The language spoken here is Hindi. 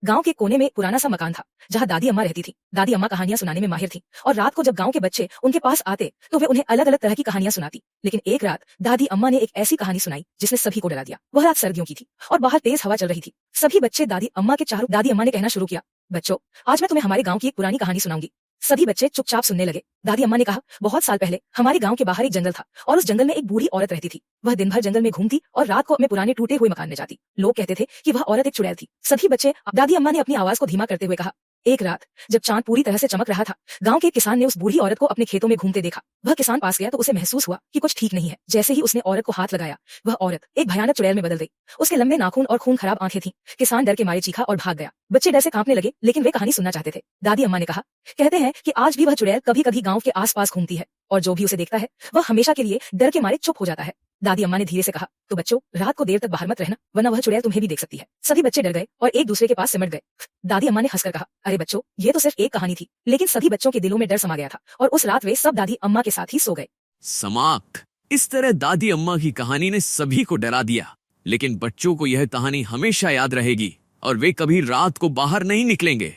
गांव के कोने में एक पुराना सा मकान था जहां दादी अम्मा रहती थी। दादी अम्मा कहानियां सुनाने में माहिर थी और रात को जब गांव के बच्चे उनके पास आते तो वे उन्हें अलग अलग तरह की कहानियां सुनाती। लेकिन एक रात दादी अम्मा ने एक ऐसी कहानी सुनाई जिसने सभी को डरा दिया। वह रात सर्दियों की थी और बाहर तेज हवा चल रही थी। सभी बच्चे दादी अम्मा के चारों। दादी अम्मा ने कहना शुरू किया, बच्चों, आज मैं तुम्हें हमारे गांव की एक पुरानी कहानी सुनाऊंगी। सभी बच्चे चुपचाप सुनने लगे। दादी अम्मा ने कहा, बहुत साल पहले हमारे गांव के बाहर एक जंगल था और उस जंगल में एक बूढ़ी औरत रहती थी। वह दिन भर जंगल में घूमती और रात को अपने पुराने टूटे हुए मकान में जाती। लोग कहते थे कि वह औरत एक चुड़ैल थी। सभी बच्चे। दादी अम्मा ने अपनी आवाज को धीमा करते हुए कहा, एक रात जब चांद पूरी तरह से चमक रहा था, गांव के एक किसान ने उस बूढ़ी औरत को अपने खेतों में घूमते देखा। वह किसान पास गया तो उसे महसूस हुआ कि कुछ ठीक नहीं है। जैसे ही उसने औरत को हाथ लगाया, वह औरत एक भयानक चुड़ैल में बदल गई। उसके लंबे नाखून और खून खराब आंखें थीं। किसान डर के मारे चीखा और भाग गया। बच्चे डर से कांपने लगे, लेकिन वे कहानी सुनना चाहते थे। दादी अम्मा ने कहा, कहते हैं कि आज भी वह चुड़ैल कभी कभी गांव के आसपास घूमती है और जो भी उसे देखता है वह हमेशा के लिए डर के मारे चुप हो जाता है। दादी अम्मा ने धीरे से कहा, तो बच्चों, रात को देर तक बाहर मत रहना, वरना वह चुड़ैल तुम्हें भी देख सकती है। सभी बच्चे डर गए और एक दूसरे के पास सिमट गए। दादी अम्मा ने हंसकर कहा, अरे बच्चों, ये तो सिर्फ एक कहानी थी। लेकिन सभी बच्चों के दिलों में डर समा गया था और उस रात वे सब दादी अम्मा के साथ ही सो गए। समाप्त। इस तरह दादी अम्मा की कहानी ने सभी को डरा दिया, लेकिन बच्चों को यह कहानी हमेशा याद रहेगी और वे कभी रात को बाहर नहीं निकलेंगे।